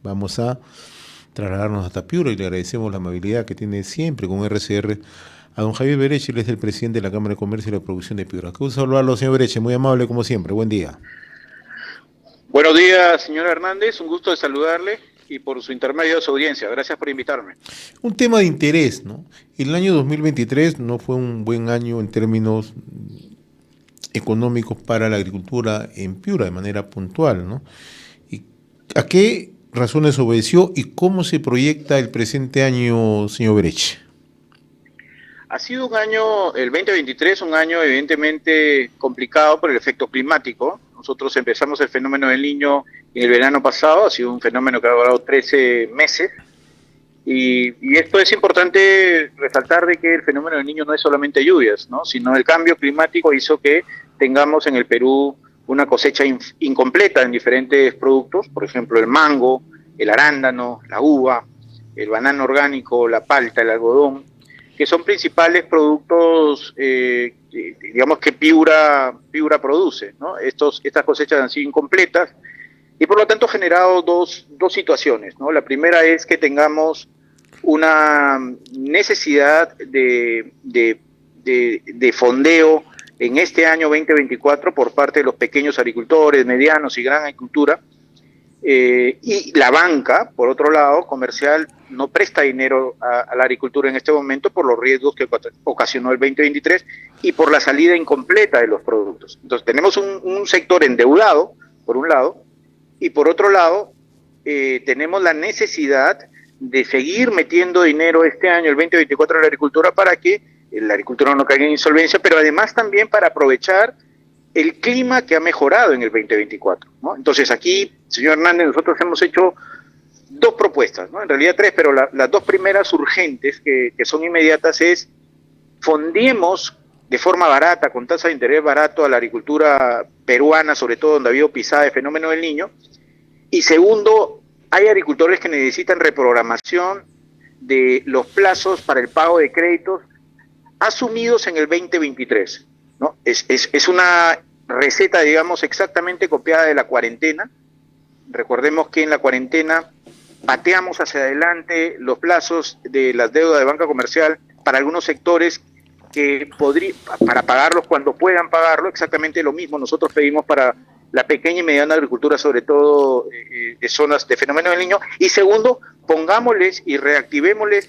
vamos a trasladarnos hasta Piura y le agradecemos la amabilidad que tiene siempre con RCR a don Javier Bereche, él es el presidente de la Cámara de Comercio y la Producción de Piura. Qué gusto saludarlo, señor Bereche, muy amable como siempre, buen día. Buenos días, señor Hernández, un gusto de saludarle y por su intermedio de su audiencia. Gracias por invitarme. Un tema de interés, ¿no? El año 2023 no fue un buen año en términos económicos para la agricultura en Piura de manera puntual, ¿no? ¿Y a qué razones obedeció y cómo se proyecta el presente año, señor Bereche? Ha sido un año, el 2023, un año evidentemente complicado por el efecto climático. Nosotros empezamos el fenómeno del Niño en el verano pasado, ha sido un fenómeno que ha durado 13 meses. Y esto es importante resaltar de que el fenómeno del Niño no es solamente lluvias, ¿no? Sino el cambio climático hizo que tengamos en el Perú una cosecha incompleta en diferentes productos, por ejemplo el mango, el arándano, la uva, el banano orgánico, la palta, el algodón, que son principales productos, digamos que Piura produce, ¿no? Estas cosechas han sido incompletas y por lo tanto ha generado dos situaciones, ¿no? La primera es que tengamos una necesidad de fondeo en este año 2024 por parte de los pequeños agricultores, medianos y gran agricultura, y la banca, por otro lado, comercial, no presta dinero a la agricultura en este momento por los riesgos que ocasionó el 2023 y por la salida incompleta de los productos. Entonces tenemos un sector endeudado, por un lado, y por otro lado, tenemos la necesidad de seguir metiendo dinero este año, el 2024, en la agricultura para que la agricultura no caiga en insolvencia, pero además también para aprovechar el clima que ha mejorado en el 2024, ¿no? Entonces aquí, señor Hernández, nosotros hemos hecho dos propuestas, ¿no? En realidad tres, pero las dos primeras urgentes que son inmediatas es fondiemos de forma barata, con tasa de interés barato a la agricultura peruana, sobre todo donde ha habido pisada de fenómeno del Niño. Y segundo, hay agricultores que necesitan reprogramación de los plazos para el pago de créditos asumidos en el 2023, ¿no? Es una receta, digamos, exactamente copiada de la cuarentena. Recordemos que en la cuarentena pateamos hacia adelante los plazos de las deudas de banca comercial para algunos sectores que para pagarlos cuando puedan pagarlo, exactamente lo mismo nosotros pedimos para la pequeña y mediana agricultura, sobre todo de zonas de fenómeno del Niño. Y segundo, pongámosles y reactivémosles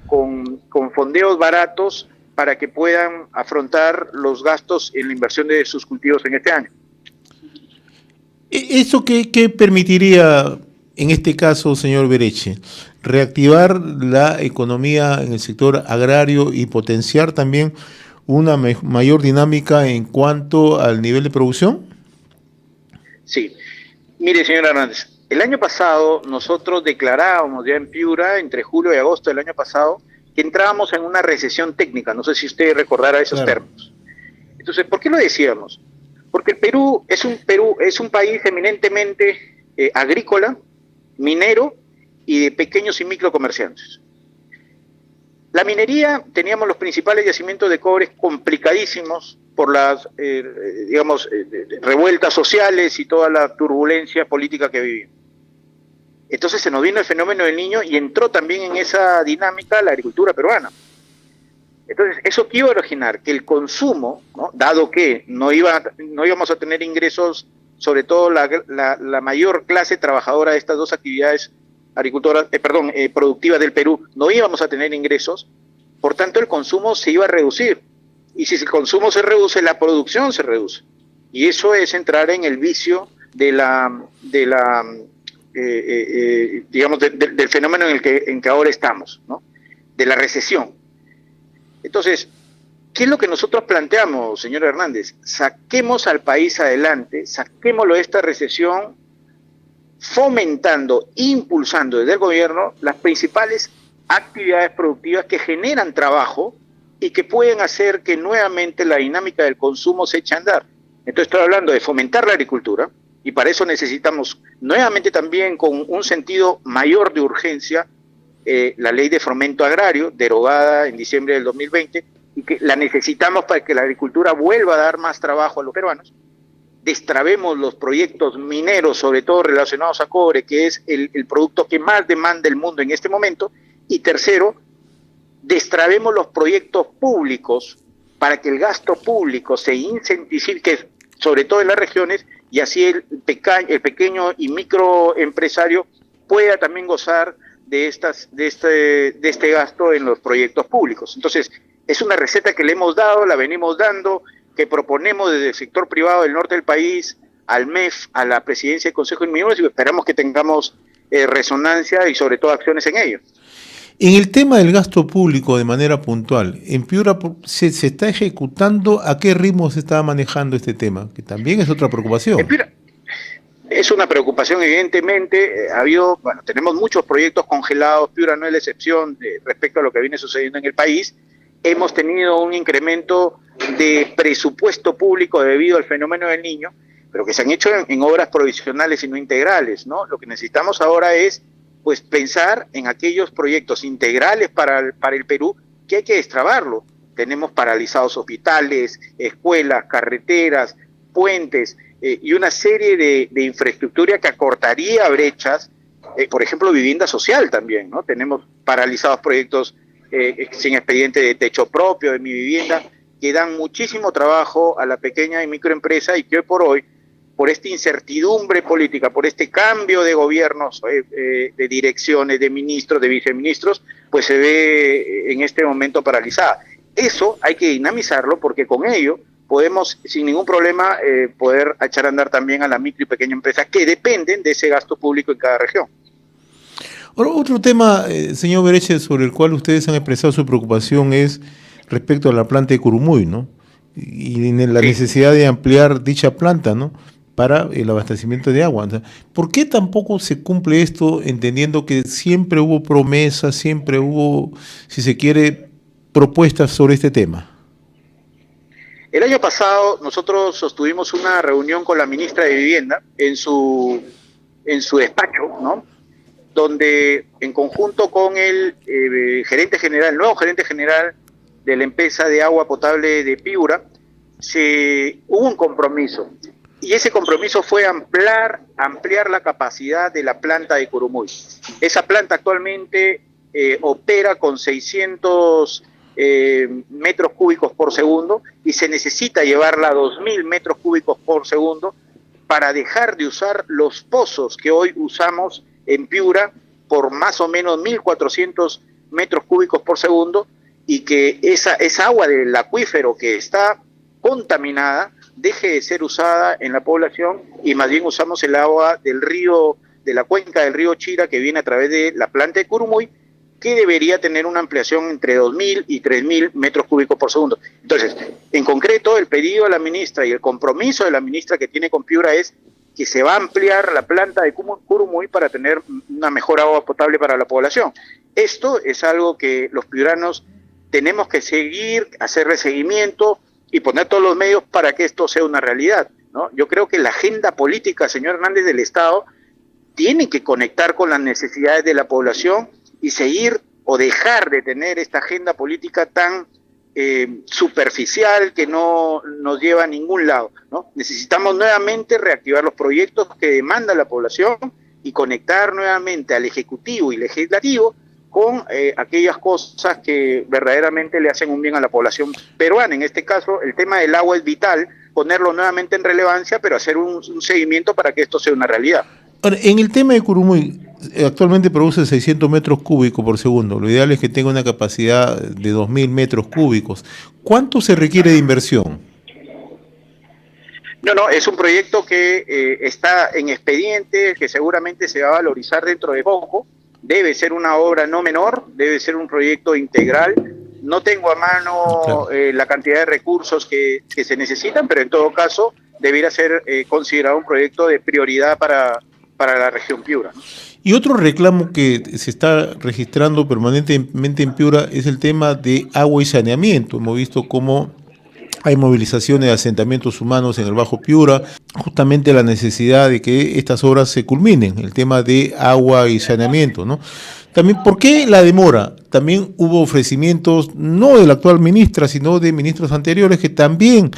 con fondeos baratos para que puedan afrontar los gastos en la inversión de sus cultivos en este año. ¿Eso qué permitiría, en este caso, señor Bereche? ¿Reactivar la economía en el sector agrario y potenciar también una mayor dinámica en cuanto al nivel de producción? Sí. Mire, señor Hernández, el año pasado nosotros declarábamos ya en Piura, entre julio y agosto del año pasado, que entrábamos en una recesión técnica. No sé si usted recordará esos términos. Entonces, ¿por qué lo decíamos? Porque el Perú es un país eminentemente agrícola, minero y de pequeños y microcomerciantes. La minería, teníamos los principales yacimientos de cobre complicadísimos por las, revueltas sociales y toda la turbulencia política que vivimos. Entonces se nos vino el fenómeno del Niño y entró también en esa dinámica la agricultura peruana. Entonces, eso que iba a originar que el consumo, ¿no? Dado que no íbamos a tener ingresos, sobre todo la mayor clase trabajadora de estas dos actividades productivas del Perú, no íbamos a tener ingresos, por tanto el consumo se iba a reducir. Y si el consumo se reduce, la producción se reduce. Y eso es entrar en el vicio del fenómeno en que ahora estamos, ¿no? De la recesión. Entonces, ¿qué es lo que nosotros planteamos, señor Hernández? Saquemos al país adelante, saquémoslo de esta recesión, fomentando, impulsando desde el gobierno las principales actividades productivas que generan trabajo y que pueden hacer que nuevamente la dinámica del consumo se eche a andar. Entonces estoy hablando de fomentar la agricultura y para eso necesitamos nuevamente también con un sentido mayor de urgencia la ley de fomento agrario derogada en diciembre del 2020 y que la necesitamos para que la agricultura vuelva a dar más trabajo a los peruanos. destrabemos los proyectos mineros, sobre todo relacionados a cobre, que es el producto que más demanda el mundo en este momento. Y tercero, destrabemos los proyectos públicos para que el gasto público se incentivice, sobre todo en las regiones, y así el pequeño y microempresario pueda también gozar de este gasto en los proyectos públicos. Entonces, es una receta que le hemos dado, la venimos dando, que proponemos desde el sector privado del norte del país, al MEF, a la presidencia del Consejo de Ministros, y esperamos que tengamos resonancia y sobre todo acciones en ello. En el tema del gasto público de manera puntual, en Piura se está ejecutando. ¿A qué ritmo se está manejando este tema? Que también es otra preocupación. En Piura es una preocupación, evidentemente. Tenemos muchos proyectos congelados, Piura no es la excepción respecto a lo que viene sucediendo en el país. Hemos tenido un incremento de presupuesto público debido al fenómeno del Niño, pero que se han hecho en obras provisionales y no integrales, ¿no? Lo que necesitamos ahora es pues pensar en aquellos proyectos integrales para el Perú, que hay que destrabarlo. Tenemos paralizados hospitales, escuelas, carreteras, puentes y una serie de infraestructura que acortaría brechas, por ejemplo, vivienda social también, ¿no? Tenemos paralizados proyectos sin expediente de techo propio, de mi vivienda, que dan muchísimo trabajo a la pequeña y microempresa y que hoy por hoy, por esta incertidumbre política, por este cambio de gobiernos, de direcciones, de ministros, de viceministros, pues se ve en este momento paralizada. Eso hay que dinamizarlo porque con ello podemos sin ningún problema poder echar a andar también a la micro y pequeña empresa que dependen de ese gasto público en cada región. Otro tema, señor Bereche, sobre el cual ustedes han expresado su preocupación es respecto a la planta de Curumuy, ¿no? Y en la necesidad de ampliar dicha planta, ¿no?, para el abastecimiento de agua. ¿Por qué tampoco se cumple esto, entendiendo que siempre hubo promesas, siempre hubo, si se quiere, propuestas sobre este tema? El año pasado nosotros sostuvimos una reunión con la ministra de Vivienda en su despacho, ¿no?, donde en conjunto con el nuevo gerente general de la empresa de agua potable de Piura, hubo un compromiso. Y ese compromiso fue ampliar la capacidad de la planta de Curumuy. Esa planta actualmente opera con 600 metros cúbicos por segundo y se necesita llevarla a 2.000 metros cúbicos por segundo para dejar de usar los pozos que hoy usamos en Piura por más o menos 1.400 metros cúbicos por segundo y que esa agua del acuífero que está contaminada deje de ser usada en la población y más bien usamos el agua del río, de la cuenca del río Chira que viene a través de la planta de Curumuy, que debería tener una ampliación entre 2.000 y 3.000 metros cúbicos por segundo. Entonces, en concreto, el pedido de la ministra y el compromiso de la ministra que tiene con Piura es que se va a ampliar la planta de Curumuy para tener una mejor agua potable para la población. Esto es algo que los piuranos tenemos que seguir, hacerle seguimiento y poner todos los medios para que esto sea una realidad, ¿no? Yo creo que la agenda política, señor Hernández, del Estado tiene que conectar con las necesidades de la población y seguir o dejar de tener esta agenda política tan superficial que no nos lleva a ningún lado, ¿no? Necesitamos nuevamente reactivar los proyectos que demanda la población y conectar nuevamente al Ejecutivo y Legislativo con aquellas cosas que verdaderamente le hacen un bien a la población peruana. En este caso, el tema del agua es vital, ponerlo nuevamente en relevancia, pero hacer un seguimiento para que esto sea una realidad. Ahora, en el tema de Curumuy, actualmente produce 600 metros cúbicos por segundo. Lo ideal es que tenga una capacidad de 2.000 metros cúbicos. ¿Cuánto se requiere de inversión? No, es un proyecto que está en expediente, que seguramente se va a valorizar dentro de poco. Debe ser una obra no menor, debe ser un proyecto integral. No tengo a mano la cantidad de recursos que se necesitan, pero en todo caso debiera ser considerado un proyecto de prioridad para la región Piura, ¿no? Y otro reclamo que se está registrando permanentemente en Piura es el tema de agua y saneamiento. Hemos visto cómo hay movilizaciones de asentamientos humanos en el Bajo Piura, justamente la necesidad de que estas obras se culminen, el tema de agua y saneamiento, ¿no? También, ¿por qué la demora? también hubo ofrecimientos, no de la actual ministra, sino de ministros anteriores que también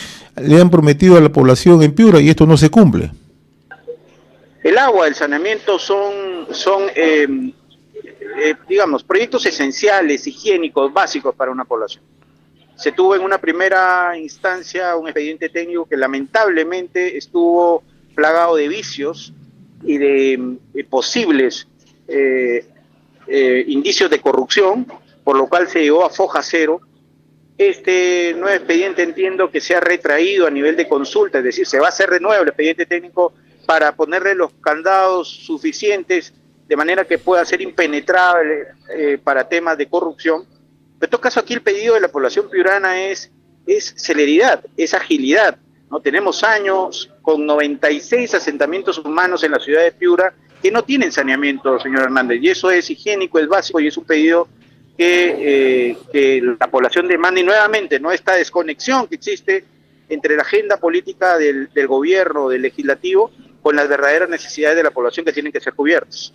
le han prometido a la población en Piura y esto no se cumple. El agua, el saneamiento digamos, proyectos esenciales, higiénicos, básicos para una población. Se tuvo en una primera instancia un expediente técnico que lamentablemente estuvo plagado de vicios y de posibles indicios de corrupción, por lo cual se llegó a foja cero. Este nuevo expediente entiendo que se ha retraído a nivel de consulta, es decir, se va a hacer de nuevo el expediente técnico para ponerle los candados suficientes de manera que pueda ser impenetrable para temas de corrupción. Pero en todo caso aquí el pedido de la población piurana es celeridad, es agilidad, ¿no? Tenemos años con 96 asentamientos humanos en la ciudad de Piura que no tienen saneamiento, señor Hernández, y eso es higiénico, es básico y es un pedido que la población demanda, y nuevamente no esta desconexión que existe entre la agenda política del gobierno, del legislativo, con las verdaderas necesidades de la población que tienen que ser cubiertas.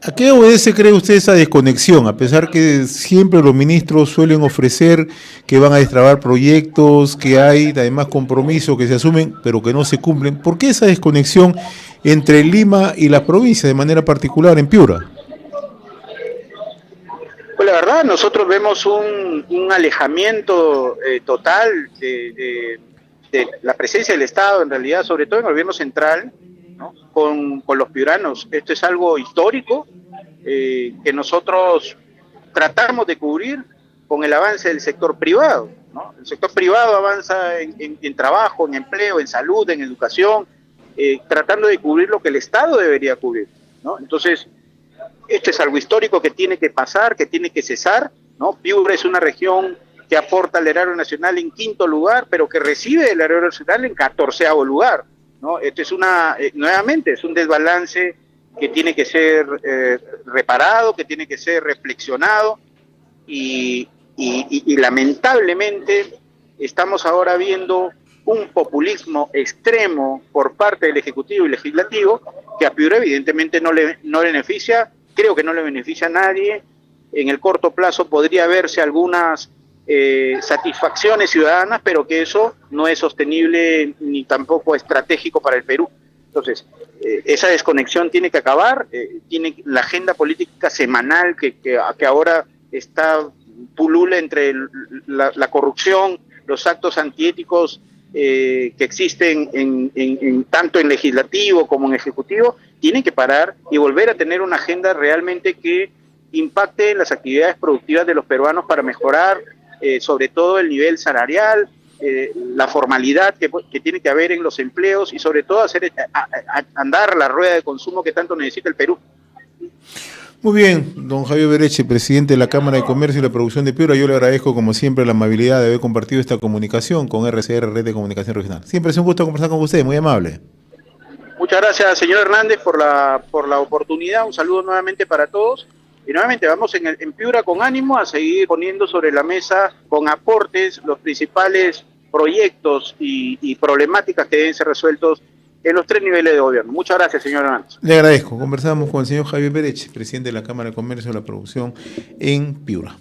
¿A qué obedece, cree usted, esa desconexión? A pesar que siempre los ministros suelen ofrecer que van a destrabar proyectos, que hay además compromisos que se asumen, pero que no se cumplen. ¿Por qué esa desconexión entre Lima y la provincia, de manera particular en Piura? Pues la verdad, nosotros vemos un alejamiento total de la presencia del Estado, en realidad, sobre todo en el gobierno central, ¿no? con los piuranos. Esto es algo histórico que nosotros tratamos de cubrir con el avance del sector privado, ¿no? El sector privado avanza en trabajo, en empleo, en salud, en educación, tratando de cubrir lo que el Estado debería cubrir, ¿no? Entonces, esto es algo histórico que tiene que pasar, que tiene que cesar, ¿no? Piura es una región que aporta al erario nacional en 5º lugar, pero que recibe del erario nacional en 14º lugar, ¿no? Esto es nuevamente, es un desbalance que tiene que ser reparado, que tiene que ser reflexionado, y lamentablemente estamos ahora viendo un populismo extremo por parte del Ejecutivo y Legislativo que a Piura evidentemente no le beneficia, creo que no le beneficia a nadie. En el corto plazo podría verse algunas satisfacciones ciudadanas, pero que eso no es sostenible ni tampoco estratégico para el Perú. Entonces, esa desconexión tiene que acabar, tiene la agenda política semanal que ahora está pulula entre la corrupción, los actos antiéticos que existen tanto en legislativo como en ejecutivo, tienen que parar y volver a tener una agenda realmente que impacte en las actividades productivas de los peruanos para mejorar sobre todo el nivel salarial, la formalidad que tiene que haber en los empleos y sobre todo hacer andar la rueda de consumo que tanto necesita el Perú. Muy bien, don Javier Bereche, presidente de la Cámara de Comercio y la Producción de Piura, yo le agradezco como siempre la amabilidad de haber compartido esta comunicación con RCR, Red de Comunicación Regional. Siempre es un gusto conversar con usted, muy amable. Muchas gracias, señor Hernández, por la oportunidad. Un saludo nuevamente para todos. Y nuevamente vamos en Piura con ánimo a seguir poniendo sobre la mesa con aportes los principales proyectos y problemáticas que deben ser resueltos en los 3 niveles de gobierno. Muchas gracias, señor Hernández. Le agradezco. Conversamos con el señor Javier Bereche, presidente de la Cámara de Comercio y la Producción en Piura.